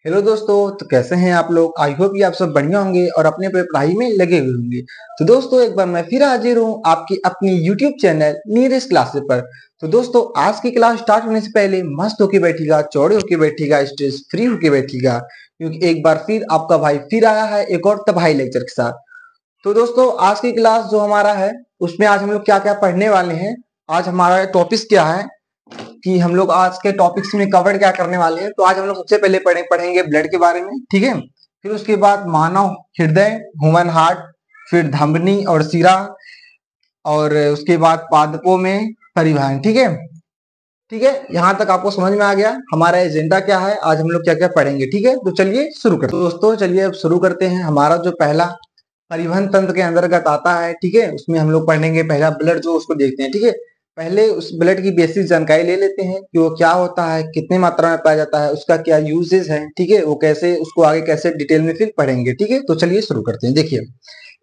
Hello दोस्तों। तो कैसे हैं आप लोग। आई होप कि आप सब बढ़िया होंगे और अपने अपने पढ़ाई में लगे हुए होंगे। तो दोस्तों एक बार मैं फिर हाजिर हूँ आपकी अपनी यूट्यूब चैनल नीरज क्लासेस पर। तो दोस्तों आज की क्लास स्टार्ट होने से पहले मस्त होके बैठिएगा, चौड़े होके बैठिएगा, स्ट्रेस फ्री होके बैठिएगा, क्योंकि एक बार फिर आपका भाई फिर आया है एक और तबाही लेक्चर के साथ। तो दोस्तों आज की क्लास जो हमारा है उसमें आज हम लोग क्या क्या पढ़ने वाले हैं। आज हमारा टॉपिक क्या है कि हम लोग आज के टॉपिक्स में कवर क्या करने वाले हैं। तो आज हम लोग सबसे पहले पढ़ेंगे ब्लड के बारे में, ठीक है। फिर उसके बाद मानव हृदय, ह्यूमन हार्ट, फिर धमनी और सिरा, और उसके बाद पादपों में परिवहन, ठीक है। ठीक है, यहाँ तक आपको समझ में आ गया हमारा एजेंडा क्या है, आज हम लोग क्या क्या पढ़ेंगे, ठीक है। तो चलिए शुरू करते हैं। दोस्तों चलिए अब शुरू करते हैं। हमारा जो पहला परिवहन तंत्र के अंतर्गत आता है, ठीक है, उसमें हम लोग पढ़ेंगे पहला ब्लड, जो उसको देखते हैं, ठीक है। पहले उस ब्लड की बेसिक जानकारी ले लेते हैं कि वो क्या होता है, कितनी मात्रा में पाया जाता है, उसका क्या यूजेस है, ठीक है, वो कैसे, उसको आगे कैसे डिटेल में फिर पढ़ेंगे, ठीक है। तो चलिए शुरू करते हैं। देखिए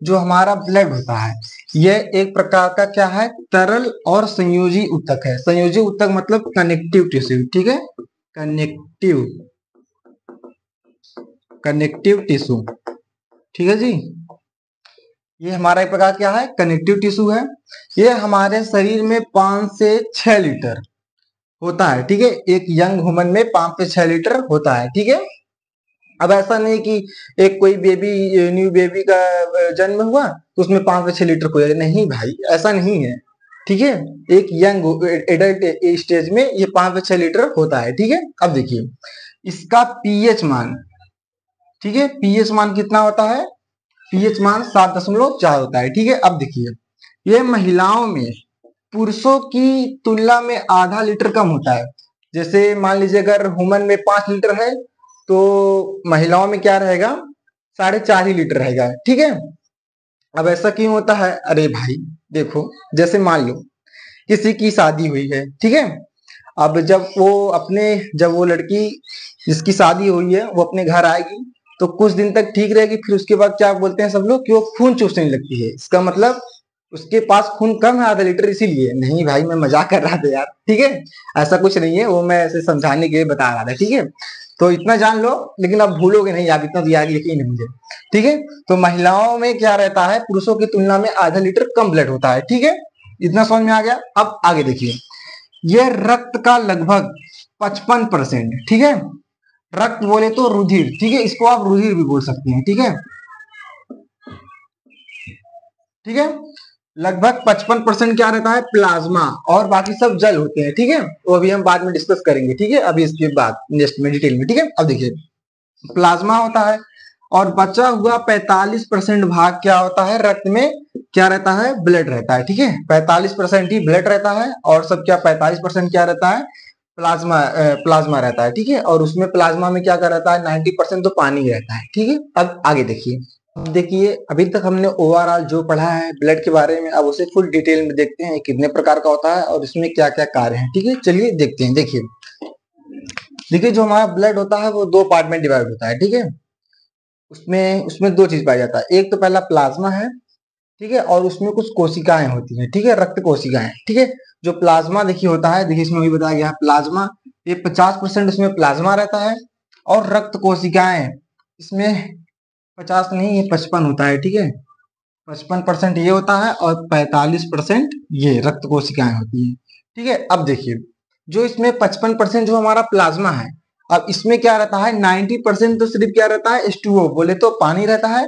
जो हमारा ब्लड होता है यह एक प्रकार का क्या है, तरल और संयोजी ऊतक है। संयोजी ऊतक मतलब कनेक्टिव टिश्यू, ठीक है, कनेक्टिव कनेक्टिव टिश्यू, ठीक है जी। ये हमारा एक प्रकार क्या है, कनेक्टिव टिश्यू है। ये हमारे शरीर में 5 से 6 लीटर होता है, ठीक है। एक यंग ह्यूमन में 5 से 6 लीटर होता है, ठीक है। अब ऐसा नहीं कि एक कोई बेबी, न्यू बेबी का जन्म हुआ तो उसमें 5 से 6 लीटर को, नहीं भाई ऐसा नहीं है, ठीक है। एक यंग एडल्ट स्टेज में ये 5 से 6 लीटर होता है, ठीक है। अब देखिए इसका पीएच मान, ठीक है, पीएच मान कितना होता है, पीएच मान 7.4 होता है, ठीक है। अब देखिए ये महिलाओं में पुरुषों की तुलना में आधा लीटर कम होता है। जैसे मान लीजिए अगर ह्यूमन में 5 लीटर है तो महिलाओं में क्या रहेगा, 4.5 ही लीटर रहेगा, ठीक है। अब ऐसा क्यों होता है, अरे भाई देखो, जैसे मान लो किसी की शादी हुई है, ठीक है। अब जब वो लड़की जिसकी शादी हुई है वो अपने घर आएगी तो कुछ दिन तक ठीक रहेगी, फिर उसके बाद क्या बोलते हैं सब लोग कि वो खून चूसने लगती है। इसका मतलब उसके पास खून कम है, आधा लीटर, इसीलिए। नहीं भाई मैं मजाक कर रहा था यार, ठीक है, ऐसा कुछ नहीं है, वो मैं ऐसे समझाने के लिए बता रहा था, ठीक है। तो इतना जान लो, लेकिन अब भूलोगे नहीं आप, इतना तो याद यकीन है मुझे, ठीक है। तो महिलाओं में क्या रहता है, पुरुषों की तुलना में आधा लीटर कम ब्लड होता है, ठीक है। इतना समझ में आ गया। अब आगे देखिए, यह रक्त का लगभग 55%, ठीक है। रक्त बोले तो रुधिर, ठीक है, इसको आप रुधिर भी बोल सकते हैं, ठीक है, ठीक है। लगभग 55% क्या रहता है, प्लाज्मा, और बाकी सब जल होते हैं, ठीक है। वो अभी हम बाद में डिस्कस करेंगे, ठीक है, अभी इसके बाद नेक्स्ट में डिटेल में, ठीक है। अब देखिए प्लाज्मा होता है और बचा हुआ 45% भाग क्या होता है, रक्त में क्या रहता है, ब्लड रहता है, ठीक है। 45% ही ब्लड रहता है और सब क्या 45% क्या रहता है, प्लाज्मा रहता है, ठीक है। और उसमें प्लाज्मा में क्या कर रहता है, 90% तो पानी रहता है, ठीक है। अब आगे देखिए, देखिए अभी तक हमने ओवरऑल जो पढ़ा है ब्लड के बारे में, अब उसे फुल डिटेल में देखते हैं कितने प्रकार का होता है और इसमें क्या क्या कार्य है, ठीक है। चलिए देखते हैं। देखिए देखिए जो हमारा ब्लड होता है वो 2 पार्ट में डिवाइड होता है, ठीक है। उसमें उसमें 2 चीज पाया जाता है, एक तो पहला प्लाज्मा है, ठीक है, और उसमें कुछ कोशिकाएं होती हैं, ठीक है, रक्त कोशिकाएं, ठीक है। जो प्लाज्मा देखिए होता है, देखिए इसमें भी बताया गया है प्लाज्मा, ये 50% इसमें प्लाज्मा रहता है, और रक्त कोशिकाएं इसमें 50 नहीं, ये 55 होता है, ठीक है। 55% ये होता है और 45% ये रक्त कोशिकाएं होती है, ठीक है। अब देखिए जो इसमें 55% जो हमारा प्लाज्मा है, अब इसमें क्या रहता है, 90% तो सिर्फ क्या रहता है, H2O बोले तो पानी रहता है,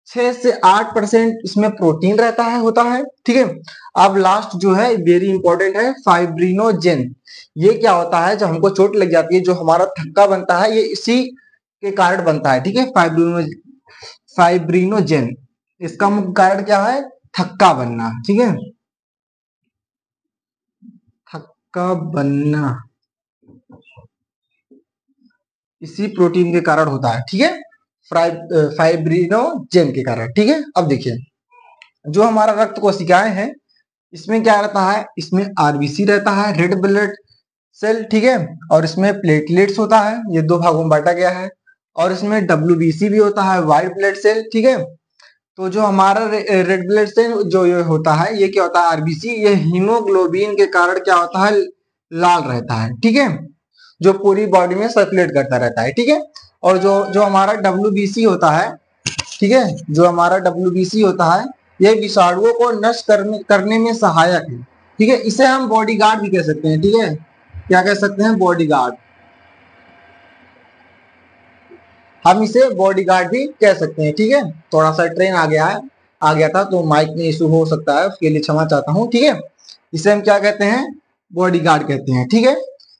6 से 8% इसमें प्रोटीन रहता है, होता है, ठीक है। अब लास्ट जो है वेरी इंपॉर्टेंट है, फाइब्रिनोजेन। ये क्या होता है, जब हमको चोट लग जाती है जो हमारा थक्का बनता है, ये इसी के कारण बनता है, ठीक है। फाइब्रिनोजेन, इसका मुख्य कारण क्या है, थक्का बनना, ठीक है, थक्का बनना इसी प्रोटीन के कारण होता है, ठीक है, फाइब्रिनोजेन के कारण, ठीक है। अब देखिए जो हमारा रक्त कोशिकाएं हैं इसमें क्या रहता है, इसमें आरबीसी रहता है, रेड ब्लड सेल, ठीक है, और इसमें प्लेटलेट्स होता है, ये 2 भागों में बांटा गया है, और इसमें डब्ल्यूबीसी भी होता है, व्हाइट ब्लड सेल, ठीक है। तो जो हमारा रेड ब्लड सेल जो ये होता है, ये क्या होता है, आरबीसी, ये हीमोग्लोबिन के कारण क्या होता है, लाल रहता है, ठीक है, जो पूरी बॉडी में सर्कुलेट करता रहता है, ठीक है। और जो जो हमारा WBC होता है, ठीक है, जो हमारा WBC होता है ये विषाणुओं को नष्ट करने में सहायक है, ठीक है। इसे हम बॉडीगार्ड भी कह सकते हैं, ठीक है, क्या कह सकते हैं, बॉडीगार्ड। हम इसे बॉडीगार्ड भी कह सकते हैं, ठीक है। थोड़ा सा ट्रेन आ गया था तो माइक में इशू हो सकता है, उसके लिए क्षमा चाहता हूँ, ठीक है। इसे हम क्या कहते हैं, बॉडीगार्ड कहते हैं, ठीक है।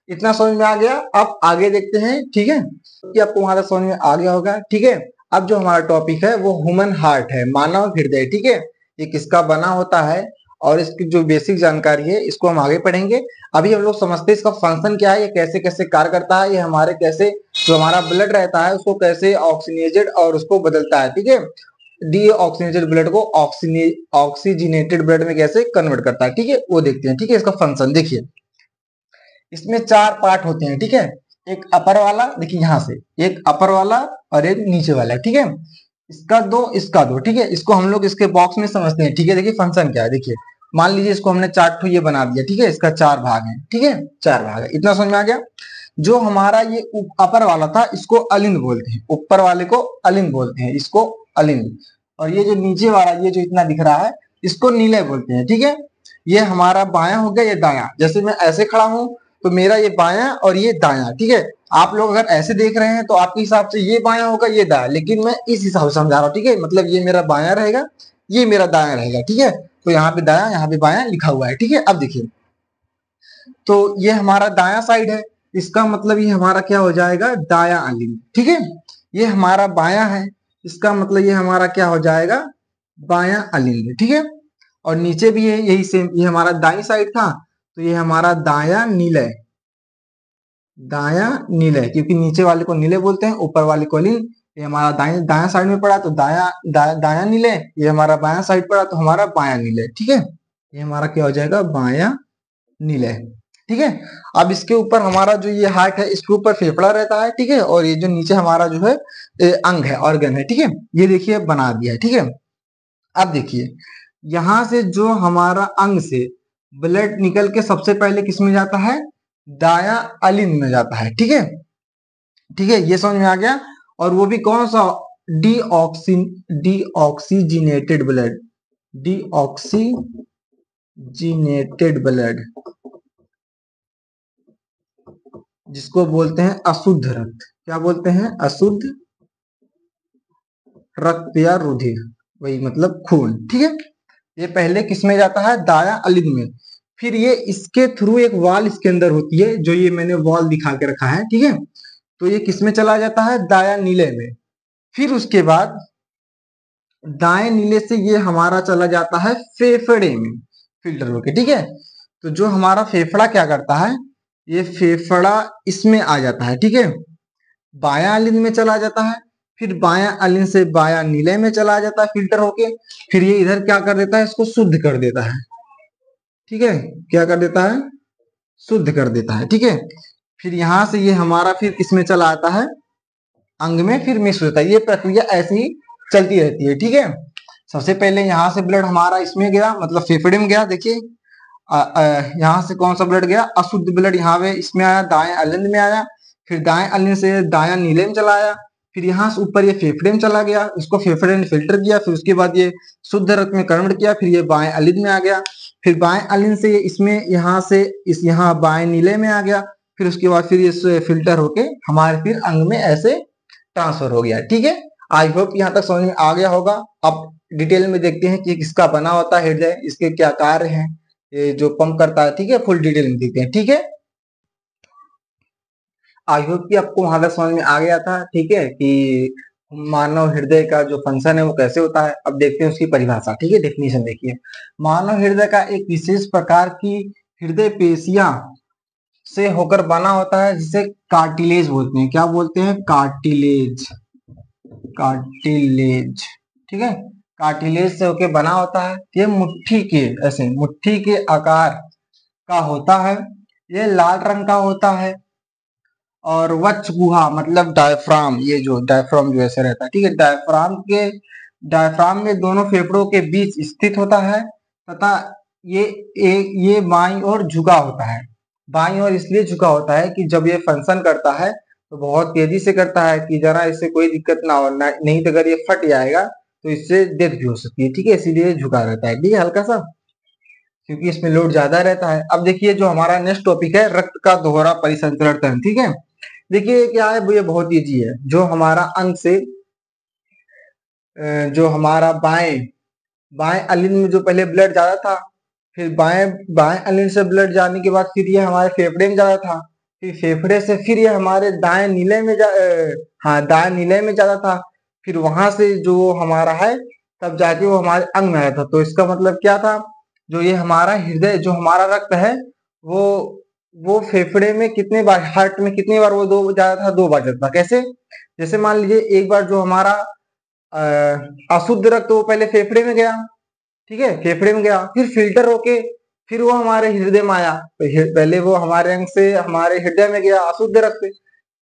इतना समझ में आ गया। अब आगे देखते हैं, ठीक है, कि आपको वहां तक समझ में आ गया होगा, ठीक है। अब जो हमारा टॉपिक है वो ह्यूमन हार्ट है, मानव हृदय, ठीक है। ये किसका बना होता है और इसकी जो बेसिक जानकारी है इसको हम आगे पढ़ेंगे। अभी हम लोग समझते हैं इसका फंक्शन क्या है, ये कैसे कैसे कार्य करता है, ये हमारे कैसे जो हमारा ब्लड रहता है उसको कैसे ऑक्सीनेटेड और उसको बदलता है, ठीक है। डी ऑक्सीनेटेड ब्लड को ऑक्सीजनेटेड ब्लड में कैसे कन्वर्ट करता है, ठीक है, वो देखते हैं, ठीक है। इसका फंक्शन देखिए, इसमें 4 पार्ट होते हैं, ठीक है। एक अपर वाला, देखिए यहाँ से एक अपर वाला और एक नीचे वाला, ठीक है। इसका दो, ठीक है। इसको हम लोग इसके बॉक्स में समझते हैं, ठीक है। देखिए फंक्शन क्या है, देखिए मान लीजिए इसको हमने 4 ठो ये बना दिया, ठीक है। इसका 4 भाग है, ठीक है, 4 भाग है। इतना समझ में आ गया। जो हमारा ये अपर वाला था इसको अलिंद बोलते हैं, ऊपर वाले को अलिंद बोलते हैं, इसको अलिंद। और ये जो नीचे वाला ये जो इतना दिख रहा है इसको नीले बोलते हैं, ठीक है। ये हमारा बायां हो गया, ये दायां। जैसे मैं ऐसे खड़ा हूं तो मेरा ये बायां और ये दायां, ठीक है। आप लोग अगर ऐसे देख रहे हैं तो आपके हिसाब से ये बायां होगा, ये दायां, लेकिन मैं इस हिसाब से समझा रहा हूँ, ठीक है। मतलब ये मेरा बायां रहेगा, ये मेरा दायां रहेगा, ठीक है। तो यहाँ पे दायां, यहाँ पे बायां लिखा हुआ है, ठीक है। अब देखिए, तो ये हमारा दायां साइड है, इसका मतलब ये हमारा क्या हो जाएगा, दायां अलिंद, ठीक है। ये हमारा बायां है, इसका मतलब ये हमारा क्या हो जाएगा, बायां अलिंद, ठीक है। और नीचे भी है यही सेम, ये हमारा दाई साइड था तो ये हमारा दायां नीले, दायां नीले, क्योंकि नीचे वाले को नीले बोलते हैं, ऊपर वाले को अलिंद। ये हमारा दाएं दायां साइड में पड़ा तो दायां नीले, ये हमारा बायां साइड पड़ा तो हमारा बायां नीले, ठीक है। ये हमारा क्या हो जाएगा, बायां नीले, ठीक है। अब इसके ऊपर हमारा जो ये हार्ट है इसके ऊपर फेफड़ा रहता है, ठीक है। और ये जो नीचे हमारा जो है अंग है, ऑर्गन है, ठीक है। ये देखिए बना दिया है, ठीक है। अब देखिए यहां से जो हमारा अंग से ब्लड निकल के सबसे पहले किस में जाता है, दायां अलिंद में जाता है, ठीक है। ठीक है, ये समझ में आ गया। और वो भी कौन सा, डीऑक्सीजिनेटेड ब्लड, डीऑक्सीजिनेटेड ब्लड, जिसको बोलते हैं अशुद्ध रक्त। क्या बोलते हैं, अशुद्ध रक्त या रुधिर, वही मतलब खून, ठीक है। ये पहले किस में जाता है, दायां अलिंद में। फिर ये इसके थ्रू एक वॉल इसके अंदर होती है, जो ये मैंने वॉल दिखा के रखा है, ठीक है। तो ये किस में चला जाता है, दायां नीले में। फिर उसके बाद दाएं नीले से ये हमारा चला जाता है फेफड़े में, फिल्टर होके, ठीक है। तो जो हमारा फेफड़ा क्या करता है, ये फेफड़ा इसमें आ जाता है, ठीक है, बायां अलिंद में चला जाता है। फिर बायां अलिंद से बायां नीले में चला जाता है फिल्टर होके। फिर ये इधर क्या कर देता है, इसको शुद्ध कर देता है, ठीक है। क्या कर देता है, शुद्ध कर देता है, ठीक है। फिर यहां से ये हमारा फिर किसमें चला आता है, अंग में फिर मिक्स होता है। ये प्रक्रिया ऐसे ही चलती रहती है, ठीक है। सबसे पहले यहाँ से ब्लड हमारा इसमें गया, मतलब फेफड़े में गया, देखिए यहाँ से कौन सा ब्लड गया, अशुद्ध ब्लड यहाँ पे इसमें आया, दाएं अलिंद में आया। फिर दाएं अलिंद से दायां नीले में चला आया। फिर यहाँ से ऊपर ये फेफड़े में चला गया, इसको फेफड़े ने फिल्टर किया। फिर उसके बाद ये शुद्ध रक्त में कन्वर्ट किया। फिर ये बाएं अलिंद में आ गया। फिर बाएं अलिंद से इसमें यहाँ से इस यहाँ बाएं नीले में आ गया। फिर उसके बाद फिर ये फिल्टर होके हमारे फिर अंग में ऐसे ट्रांसफर हो गया, ठीक है। आई होप यहाँ तक समझ में आ गया होगा। अब डिटेल में देखते हैं कि किसका बना होता है हृदय, इसके क्या कार्य हैं, ये जो पंप करता है, ठीक है। फुल डिटेल में देखते हैं, ठीक है। आई होप कि आपको वहां तक समझ में आ गया था, ठीक है, कि मानव हृदय का जो फंक्शन है वो कैसे होता है। अब देखते हैं उसकी परिभाषा, ठीक है, डेफिनेशन देखिए। मानव हृदय का एक विशेष प्रकार की हृदय पेशियां से होकर बना होता है, जिसे कार्टिलेज बोलते हैं। क्या बोलते हैं, कार्टिलेज, कार्टिलेज, ठीक है। कार्टिलेज से होके बना होता है। ये मुट्ठी के, ऐसे मुट्ठी के आकार का होता है। ये लाल रंग का होता है। और वक्ष गुहा मतलब डायफ्राम, ये जो डायफ्राम जो ऐसे रहता है, ठीक है, डायफ्राम में दोनों फेफड़ों के बीच स्थित होता है। तथा ये बाईं ओर झुका होता है। बाईं ओर इसलिए झुका होता है कि जब ये फंक्शन करता है तो बहुत तेजी से करता है कि जरा इससे कोई दिक्कत ना हो, नहीं तो अगर ये फट जाएगा तो इससे डेथ भी हो सकती है। ठीक है, इसीलिए झुका रहता है, ठीक है, हल्का सा, क्योंकि इसमें लोड ज्यादा रहता है। अब देखिए जो हमारा नेक्स्ट टॉपिक है, रक्त का दोहरा परिसंचरण तंत्र। ठीक है, देखिए क्या है, ये बहुत ईजी है। जो हमारा अंग से जो हमारा बाएं बाएं अलिंद में जो पहले ब्लड ज्यादा था, फिर बाएं बाएं अलिंद से ब्लड जाने के बाद फिर ये हमारे फेफड़े में ज्यादा था, फिर फेफड़े से फिर ये हमारे दाएं नीले में हाँ, दाएं नीले में ज्यादा था, फिर वहां से जो हमारा है तब जाके वो हमारे अंग में आया था। तो इसका मतलब क्या था, जो ये हमारा हृदय, जो हमारा रक्त है, वो वो फेफड़े में कितने बार, हार्ट में कितने बार वो दो ज्यादा था, 2 बार ज्यादा था। कैसे, जैसे मान लीजिए एक बार जो हमारा अशुद्ध रक्त वो पहले फेफड़े में गया, ठीक है, फेफड़े में गया, फिर फिल्टर होके फिर वो हमारे हृदय में आया। तो पहले वो हमारे अंग से हमारे हृदय में गया अशुद्ध रक्त,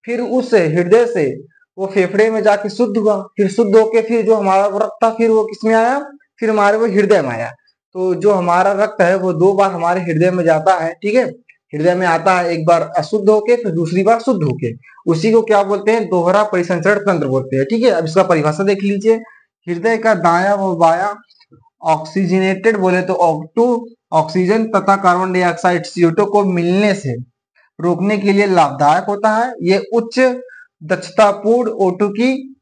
फिर उस हृदय से वो फेफड़े में जाके शुद्ध हुआ, फिर शुद्ध होके फिर जो हमारा रक्त था फिर वो किसमें आया, फिर हमारे वो हृदय में आया। तो जो हमारा रक्त है वो 2 बार हमारे हृदय में जाता है। ठीक है, हृदय में आता है, एक बार अशुद्ध होके फिर दूसरी बार शुद्ध होके। उसी को क्या बोलते हैं, दोहरा परिसंचरण तंत्र बोलते हैं। ठीक है, अब इसका परिभाषा देख लीजिए। हृदय का दाया व बाया ऑक्सीजनेटेड बोले तो O2 ऑक्सीजन तथा कार्बन डाइऑक्साइड CO2 को मिलने से रोकने के लिए लाभदायक होता है। ये उच्च दक्षतापूर्ण O2 की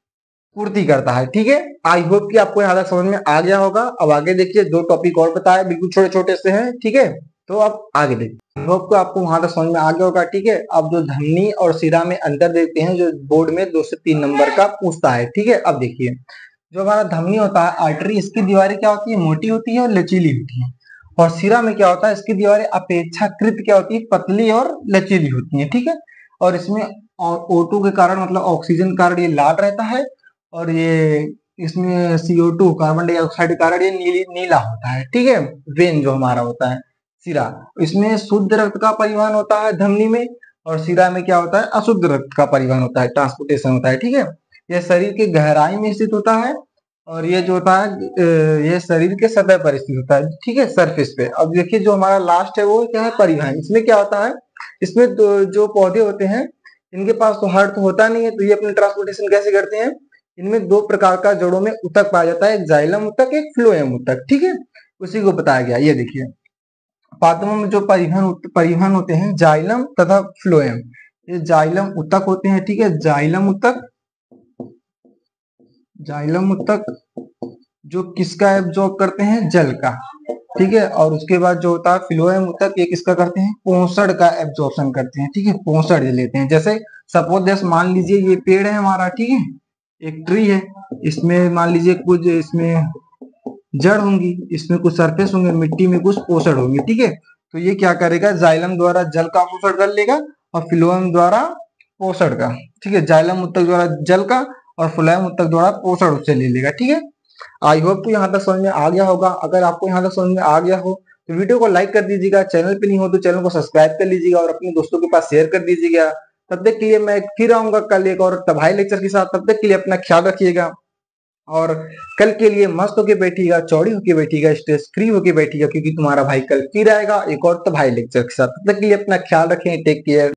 पूर्ति करता है। ठीक है, आई होप कि आपको यहाँ तक समझ में आ गया होगा। अब आगे देखिए, 2 टॉपिक और बताए, बिल्कुल छोटे छोटे से हैं। ठीक है, तो अब आगे देखिए, आई होप कि आपको वहां तक समझ में आ गया होगा। ठीक है, अब जो धमनी और शिरा में अंतर देखते हैं, जो बोर्ड में 2 से 3 नंबर का पूछता है। ठीक है, अब देखिए, जो हमारा धमनी होता है, आर्टरी, इसकी दीवारें क्या होती है, मोटी होती है और लचीली होती है। और शिरा में क्या होता है, इसकी दीवारें अपेक्षाकृत क्या होती है, पतली और लचीली होती है। ठीक है, और इसमें O2 के कारण, मतलब ऑक्सीजन के कारण ये लाल रहता है, और ये इसमें CO2 कार्बन डाइऑक्साइड के कारण ये नीला होता है। ठीक है, वेन जो हमारा होता है शिरा, इसमें शुद्ध रक्त का परिवहन होता है धमनी में, और शिरा में क्या होता है, अशुद्ध रक्त का परिवहन होता है, ट्रांसपोर्टेशन होता है। ठीक है, यह शरीर की गहराई में स्थित होता है, और ये जो होता है ये शरीर के सतह पर स्थित होता है। ठीक है, सरफेस पे। अब देखिए जो हमारा लास्ट है वो क्या है, परिवहन। इसमें क्या होता है, इसमें जो पौधे होते हैं इनके पास तो हार्ट तो होता नहीं है, तो ये अपने ट्रांसपोर्टेशन कैसे करते हैं, इनमें 2 प्रकार का जड़ों में ऊतक पाया जाता है, एक जाइलम ऊतक, एक फ्लोएम ऊतक। ठीक है, उसी को बताया गया। ये देखिए, पादपों में जो परिवहन होते हैं, जाइलम तथा फ्लोएम, ये जाइलम ऊतक होते हैं। ठीक है, जाइलम ऊतक जो किसका एब्जॉर्ब करते हैं, जल का। ठीक है, और उसके बाद जो होता है फ्लोएम ऊतक, ये किसका करते हैं, पोषण का एब्जॉर्प्शन करते हैं। ठीक है, पोषण लेते हैं। जैसे सपोज जैसे मान लीजिए ये पेड़ है हमारा, ठीक है, एक ट्री है, इसमें मान लीजिए कुछ इसमें जड़ होंगी, इसमें कुछ सरफेस होंगे, मिट्टी में कुछ पोषण होंगे। ठीक है, तो ये क्या करेगा, जाइलम द्वारा जल का पोषण कर लेगा और फ्लोएम द्वारा पोषण का। ठीक है, जाइलम ऊतक द्वारा जल का और फ्लोएम ऊतक द्वारा पोषण उससे ले लेगा। ठीक है, आई होप कि यहाँ तक समझ में आ गया होगा। अगर आपको यहाँ तक समझ में आ गया हो तो वीडियो को लाइक कर दीजिएगा, चैनल पे नहीं हो तो चैनल को सब्सक्राइब कर लीजिएगा और अपने दोस्तों के पास शेयर कर दीजिएगा। तब तक के लिए मैं फिर आऊंगा कल एक और तबाही लेक्चर के साथ। तब तक के लिए अपना ख्याल रखिएगा, और कल के लिए मस्त होके बैठिएगा, चौड़ी होके बैठिएगा, स्ट्रेस फ्री होके बैठिएगा, क्योंकि तुम्हारा भाई कल फिर आएगा एक और तबाही लेक्चर के साथ। तब तक के लिए अपना ख्याल रखें, टेक केयर।